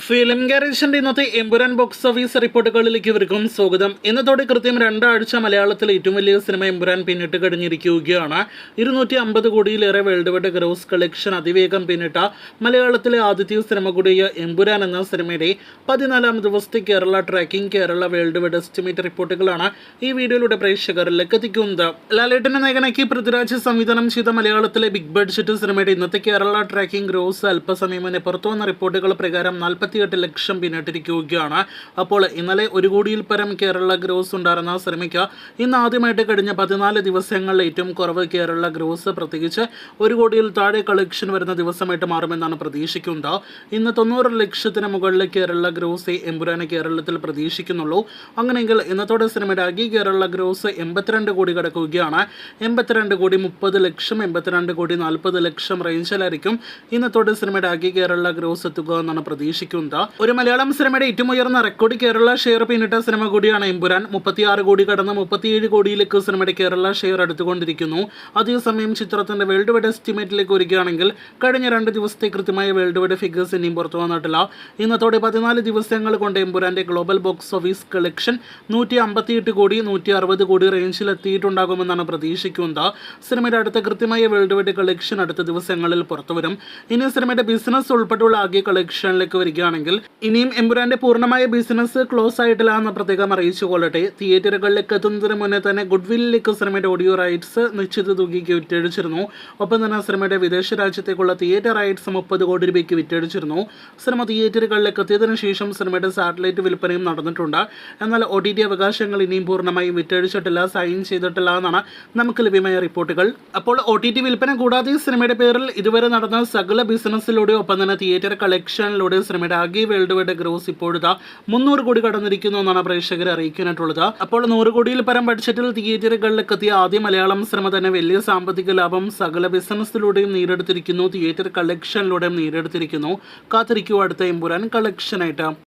Film ഗാരേജിന്റെ ഇന്നത്തെ Empuraan box office റിപ്പോർട്ടുകളിലേക്ക് ഇവർക്കും സ്വാഗതം. ഇന്നത്തോടെ കൃത്യം 2 ആഴ്ച മലയാളത്തിലെ ഏറ്റവും വലിയ സിനിമ എമ്പുരാൻ പിന്നിട്ട് കഴിഞ്ഞിരിക്കുകയാണ്. 250 കോടിയിലേറെ വേൾഡ് വൈഡ് ഗ്രോസ് കളക്ഷൻ അതിവേഗം പിന്നിട്ട മലയാളത്തിലെ ആദ്യത്തെ സിനിമ കൂടിയ എമ്പുരാൻ എന്ന സിനിമയുടെ 14ാം ദിവസത്തെ Kerala tracking Kerala world wide estimate റിപ്പോർട്ടുകളാണ് ഈ വീഡിയോയിലൂടെ പ്രേക്ഷകരിലേക്ക് എത്തിക്കുന്നത്. ലാലേട്ടനെ നായകനാക്കി പൃഥ്വിരാജ് സംവിധാനം ചെയ്ത മലയാളത്തിലെ ബിഗ് ബഡ്ജറ്റ് സിനിമയുടെ ഇന്നത്തെ കേരള ട്രാക്കിംഗ് ഗ്രോസ് അല്പസമയം മുന്നേ പുറത്തുവന്ന റിപ്പോർട്ടുകൾ പ്രകാരം 48 ലക്ഷം പിന്നിട്ടിരിക്കുകയാണ്. അപ്പോൾ ഇന്നലെ 1 കോടിയിൽ പരം കേരള ഗ്രോസ് ഉണ്ടായിരുന്ന സിനിമയ്ക്ക് ഇന്ന് ആദ്യമായിട്ട് കഴിഞ്ഞ 14 ദിവസങ്ങളിൽ ഏറ്റവും കുറവ് കേരള ഗ്രോസ്, പ്രത്യേകിച്ച് 1 കോടിയിൽ താഴെ കളക്ഷൻ വരുന്ന ദിവസമായിട്ട് മാറുമെന്നാണ് പ്രതീക്ഷിക്കുന്നത്. ഇന്ന് 90 ലക്ഷത്തിന് മുകളിൽ കേരള ഗ്രോസ് എമ്പുരാന് കേരളത്തിൽ പ്രതീക്ഷിക്കുന്നുള്ളൂ. അങ്ങനെയെങ്കിൽ ഇന്നത്തോടെ സിനിമയുടെ ആകെ കേരള ഗ്രോസ് 82 കോടി കടക്കുകയാണ്. 82 കോടി 30 ലക്ഷം 82 കോടി 40 ലക്ഷം റേഞ്ചിലായിരിക്കും ഇന്നത്തോടെ സിനിമയുടെ ആകെ കേരള ഗ്രോസ് എത്തുക എന്നാണ് പ്രതീക്ഷിക്കുന്നത്. ഒരു മലയാളം സിനിമയുടെ ഏറ്റവും ഉയർന്ന റെക്കോർഡ് കേരള ഷെയർ പിന്നിട്ട സിനിമ കൂടിയാണ് എമ്പുരാൻ. 36 കോടി കടന്ന് 37 കോടിയിലേക്ക് സിനിമയുടെ കേരള ഷെയർ അടുത്തുകൊണ്ടിരിക്കുന്നു. അതേസമയം ചിത്രത്തിന്റെ വേൾഡ് വൈഡ് എസ്റ്റിമേറ്റിലേക്ക് വരികയാണെങ്കിൽ കഴിഞ്ഞ 2 ദിവസത്തെ കൃത്യമായ വേൾഡ് വൈഡ് ഫിഗേഴ്സ് ഇനിയും പുറത്തു വന്നിട്ടില്ല. ഇന്നത്തോടെ 14 ദിവസങ്ങൾ കൊണ്ട് എമ്പുരാന്റെ ഗ്ലോബൽ ബോക്സ് ഓഫീസ് കളക്ഷൻ 158 കോടി 160 കോടി റേഞ്ചിൽ എത്തിയിട്ടുണ്ടാകുമെന്നാണ് പ്രതീക്ഷിക്കുന്നത്. സിനിമയുടെ അടുത്ത കൃത്യമായ വേൾഡ് വൈഡ് കളക്ഷൻ അടുത്ത ദിവസങ്ങളിൽ പുറത്തുവരും. ഇനി സിനിമയുടെ ബിസിനസ് ഉൾപ്പെടെയുള്ള ആകെ കളക്ഷനിലേക്ക് വരികയാണെങ്കിൽ ഇനിയും എമ്പുരാന്റെ പൂർണ്ണമായ ബിസിനസ് ക്ലോസ് ആയിട്ടില്ല എന്ന് പ്രത്യേകം അറിയിച്ചു കൊള്ളട്ടെ. തിയേറ്ററുകളിലേക്ക് എത്തുന്നതിന് മുന്നേ തന്നെ ഗുഡ്വില്ലിലേക്ക് സിനിമയുടെ ഓഡിയോ റൈറ്റ്സ് നിശ്ചിത തുകയ്ക്ക് വിറ്റഴിച്ചിരുന്നു. ഒപ്പം തന്നെ സിനിമയുടെ വിദേശ രാജ്യത്തേക്കുള്ള തിയേറ്റർ റൈറ്റ്സ് 30 കോടി രൂപയ്ക്ക് വിറ്റഴിച്ചിരുന്നു. സിനിമ തിയേറ്ററുകളിലേക്ക് എത്തിയതിനു ശേഷം സിനിമയുടെ സാറ്റലൈറ്റ് വിൽപ്പനയും നടന്നിട്ടുണ്ട്. എന്നാൽ OTT അവകാശങ്ങൾ ഇനിയും പൂർണ്ണമായും വിറ്റഴിച്ചിട്ടില്ല, സൈൻ ചെയ്തിട്ടില്ല എന്നാണ് നമുക്ക് ലഭ്യമായ റിപ്പോർട്ടുകൾ. അപ്പോൾ OTT വിൽപ്പന കൂടാതെ സിനിമയുടെ പേരിൽ ഇതുവരെ നടന്ന സകല ബിസിനസ്സിലൂടെ ഒപ്പം തന്നെ തിയേറ്റർ കളക്ഷനിലൂടെ സിനിമയുടെ ആകെ വേൾഡ് വൈഡ് ഗ്രോസ് ഇപ്പോഴത്തെ 300 കോടി കടന്നിരിക്കുന്നു എന്നാണ് പ്രേക്ഷകരെ അറിയിക്കാനായിട്ടുള്ളത്. അപ്പോൾ 100 കോടിയിൽ പരം ബഡ്ജറ്റിൽ തിയേറ്ററുകളിലേക്ക് എത്തിയ ആദ്യ മലയാളം സിനിമ തന്നെ വലിയ സാമ്പത്തിക ലാഭം സകല ബിസിനസ്സിലൂടെയും നേടിയെടുത്തിരിക്കുന്നു, തിയേറ്റർ കളക്ഷനിലൂടെയും നേടിയെടുത്തിരിക്കുന്നു. കാത്തിരിക്കൂ അടുത്ത എമ്പുരാൻ കളക്ഷനായിട്ട്.